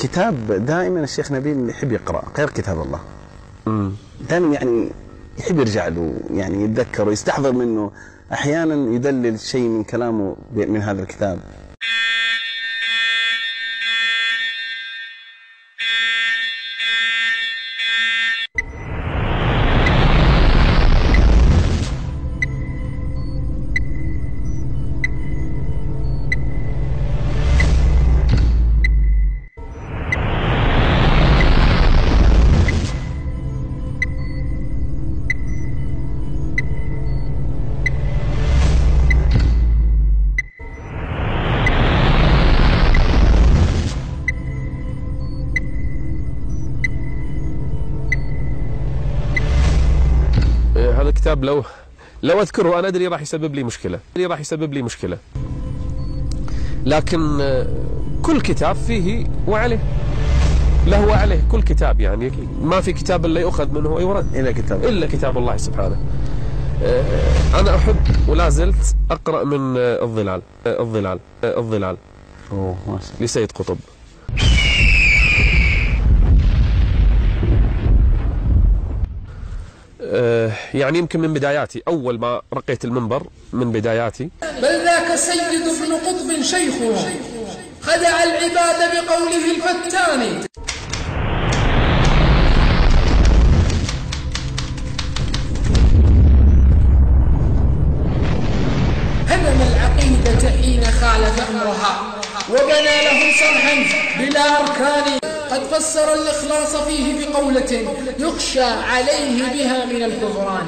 كتاب دائما الشيخ نبيل يحب يقرأ غير كتاب الله. دائما يعني يحب يرجع له، يعني يتذكر ويستحضر منه، أحيانا يدلل شيء من كلامه من هذا الكتاب. هذا الكتاب لو أذكره أنا أدري راح يسبب لي مشكلة، لكن كل كتاب فيه وعليه، له وعليه، كل كتاب يعني ما في كتاب إلا يؤخذ منه ويرد إلا كتاب الله سبحانه. أنا أحب ولا زلت أقرأ من الظلال لسيد قطب. يعني يمكن من بداياتي، أول ما رقيت المنبر من بداياتي. بل ذاك سيد ابن قطب شيخه خدع العباد بقوله الفتان. هدم العقيدة حين خالف أمرها وبنى له صرحا بلا أركان. قد فسر الإخلاص فيه بقولة يخشى عليه بها من الكفران،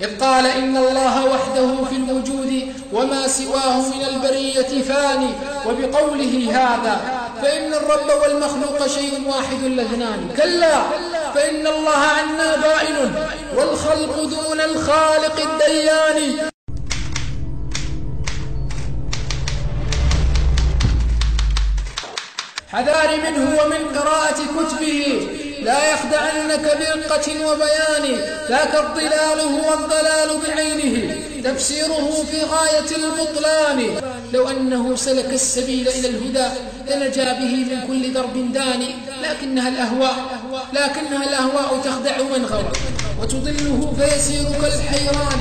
إذ قال إن الله وحده في الوجود وما سواه من البرية فاني. وبقوله هذا فإن الرب والمخلوق شيء واحد الاثنان. كلا فإن الله عنا بائن والخلق دون الخالق الديان. حذار منه ومن قراءة كتبه لا يخدعنك برقة وبيان. ذاك الضلال هو الضلال بعينه تفسيره في غاية البطلان. لو أنه سلك السبيل إلى الهدى لنجا به من كل درب داني، لكنها الأهواء تخدع من غوى وتضله فيسير كالحيران.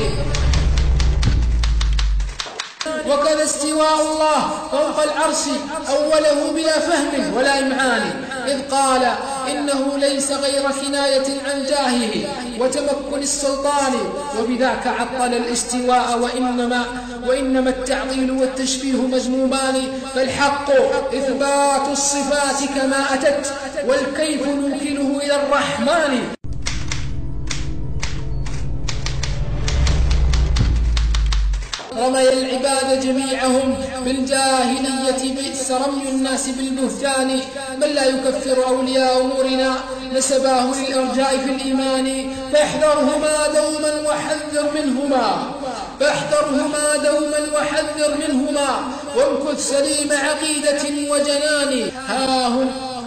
وكذا استواء الله فوق العرش أوله بلا فهم ولا إمعان، إذ قال إنه ليس غير كناية عن جاهه وتمكن السلطان. وبذاك عطل الاستواء وإنما التعطيل والتشبيه مذمومان. فالحق إثبات الصفات كما أتت والكيف نوكله إلى الرحمن. رمي العباد جميعهم بالجاهلية بئس رمي الناس بالبهتان. من لا يكفر أولياء أمورنا نسباه للإرجاء في الإيمان. فاحذرهما دوما وحذر منهما وامكث سليم عقيدة وجنان.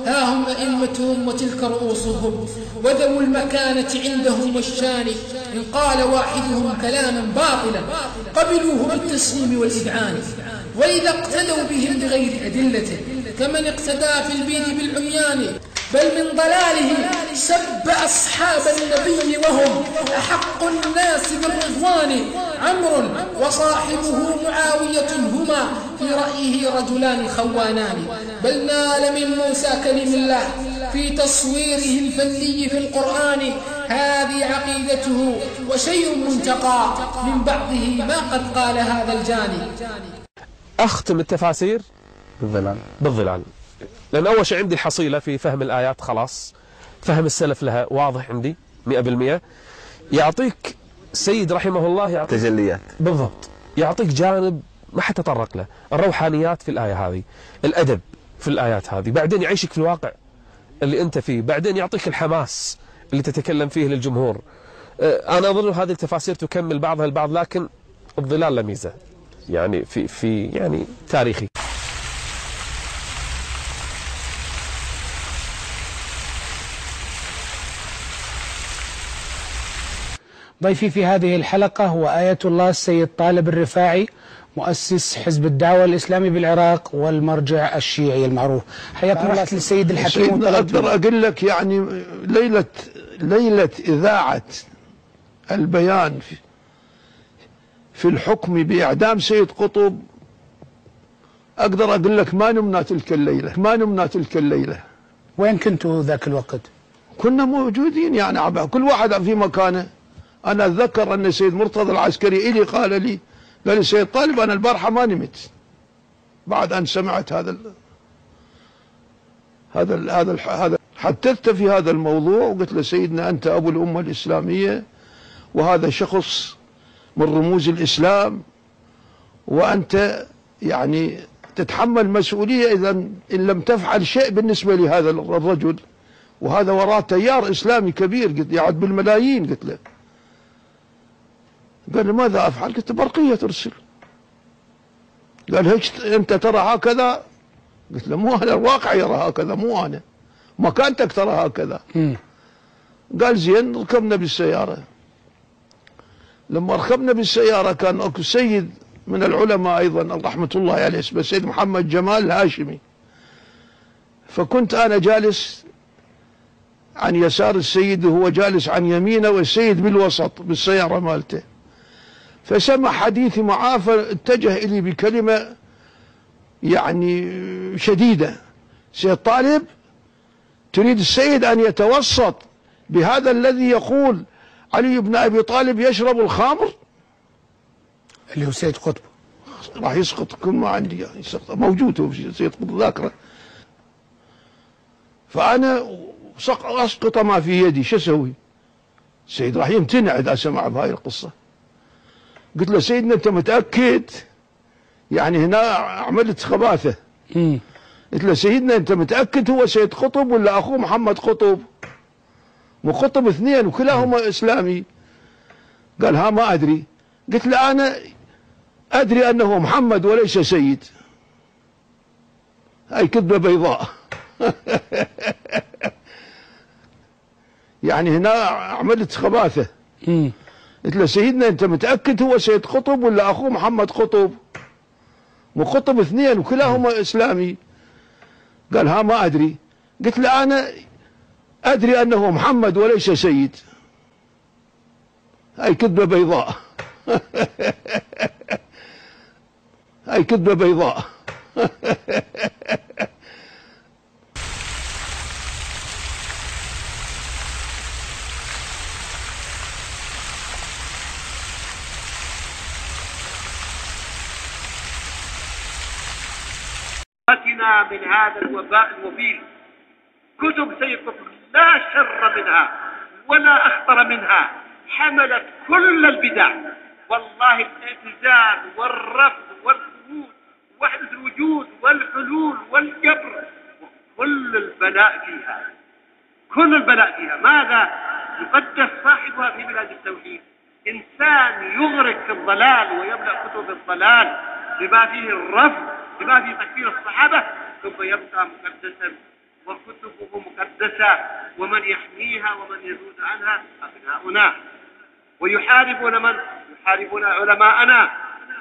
ها هم أئمتهم وتلك رؤوسهم وذو المكانة عندهم والشان. إن قال واحدهم كلاما باطلا قبلوه بالتصميم والإذعان، وإذا اقتدوا بهم بغير أدلة كمن اقتدى في البين بالعميان. بل من ضلاله سب أصحاب النبي وهم أحق الناس بالرضوان. عمرو وصاحبه معاوية هما في رأيه رجلان خوانان. بل نال من موسى كلم الله في تصويره الفني في القرآن. هذه عقيدته وشيء منتقى من بعضه ما قد قال هذا الجاني. أختم التفاسير بالظلال، لأن أول شيء عندي الحصيلة في فهم الآيات، خلاص فهم السلف لها واضح عندي 100%. يعطيك سيد رحمه الله تجليات بالضبط، يعطيك جانب ما حتطرق له، الروحانيات في الآية هذه، الأدب في الآيات هذه، بعدين يعيشك في الواقع اللي أنت فيه، بعدين يعطيك الحماس اللي تتكلم فيه للجمهور. أنا أظن هذه التفاسير تكمل بعضها البعض، لكن الظلال له ميزة يعني في يعني تاريخي. ضيفي في هذه الحلقة هو آية الله السيد طالب الرفاعي، مؤسس حزب الدعوة الإسلامي بالعراق والمرجع الشيعي المعروف. حياكم الله السيد الحكيم. أقدر أقول لك يعني ليلة إذاعة البيان في الحكم بإعدام سيد قطب، أقدر أقول لك ما نمنا تلك الليلة. وين كنتوا ذاك الوقت؟ كنا موجودين يعني كل واحد في مكانه. أنا أتذكر أن السيد مرتضى العسكري إلي قال لي سيد طالب أنا البارحة ما نمت بعد أن سمعت هذا حدثت في هذا الموضوع وقلت له سيدنا أنت أبو الأمة الإسلامية وهذا شخص من رموز الإسلام، وأنت يعني تتحمل مسؤولية إذا إن لم تفعل شيء بالنسبة لهذا الرجل، وهذا وراه تيار إسلامي كبير قلت يعد بالملايين. قلت له قال ماذا أفعل؟ قلت برقية ترسل. قال هيك أنت ترى هكذا؟ قلت له مو أنا الواقع يرى هكذا، مو أنا مكانتك ترى هكذا. قال زين ركبنا بالسيارة. لما ركبنا بالسيارة كان اكو سيد من العلماء أيضا رحمة الله عليه اسمه السيد محمد جمال الهاشمي، فكنت أنا جالس عن يسار السيد وهو جالس عن يمينه والسيد بالوسط بالسيارة مالته، فسمع حديثي معاه فاتجه إلي بكلمة يعني شديدة: سيد طالب تريد السيد أن يتوسط بهذا الذي يقول علي بن أبي طالب يشرب الخمر؟ اللي هو سيد قطب راح يسقط كل ما عندي يعني موجود هو سيد قطب ذاكره. فأنا أسقط ما في يدي، شو أسوي؟ السيد راح يمتنع إذا سمع بهاي القصة. قلت له سيدنا أنت متأكد؟ يعني هنا عملت خباثة. قلت له سيدنا أنت متأكد هو سيد قطب ولا أخوه محمد قطب؟ مو قطب اثنين وكلاهما إسلامي. قال ها ما أدري. قلت له أنا أدري أنه محمد وليس سيد. هاي كذبة بيضاء. يعني هنا عملت خباثة. قلت له سيدنا أنت متأكد هو سيد قطب ولا أخوه محمد قطب؟ مو قطب اثنين وكلاهما إسلامي. قال ها ما أدري. قلت له أنا أدري أنه محمد وليس سيد. هاي كذبة بيضاء. هاي كذبة بيضاء. من هذا الوباء الوبيل كتب سيد قطب لا شر منها ولا أخطر منها، حملت كل البدع والله، الاعتزال والرفض والخروج وحدة الوجود والحلول والجبر، وكل البلاء فيها، كل البلاء فيها. ماذا يقدس صاحبها في بلاد التوحيد؟ إنسان يغرق في الضلال ويملأ كتب الضلال بما فيه الرفض، بما فيه تكفير الصحابة، ثم يبقى مقدسا وكتبه مقدسة، ومن يحميها ومن يزود عنها أبناؤنا. ويحاربون من؟ يحاربون علماءنا،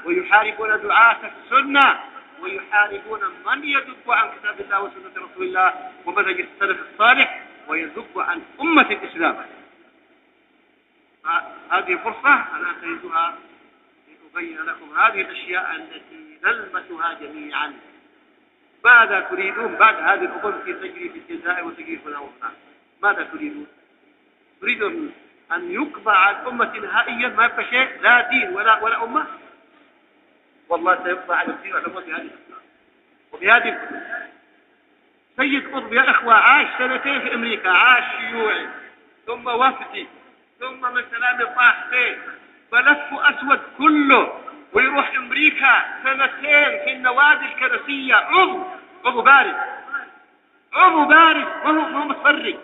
ويحاربون دعاة السنة، ويحاربون من يذب عن كتاب الله وسنة رسول الله ومنهج السلف الصالح، ويذب عن أمة الإسلام. هذه فرصة أنا أنتهزها لأبين لكم هذه الأشياء التي نلمسها جميعا. ماذا تريدون بعد هذه الأمم التي تجري في الجزائر وتجري هنا وهناك؟ ماذا تريدون؟ تريدون أن يقضى على الأمة نهائيا، ما يبقى شيء، لا دين ولا أمة؟ والله سيقضى على الدين والأمة بهذه الأسباب وبهذه الكتب. سيد قطب يا أخوة عاش 2 سنين في أمريكا، عاش شيوعي ثم وفدي ثم من سلام طاحتين، فلف أسود كله، ويروح أمريكا 2 سنين في النوادي الكنسية، عضو بارد، عضو بارد، وهو متفرج.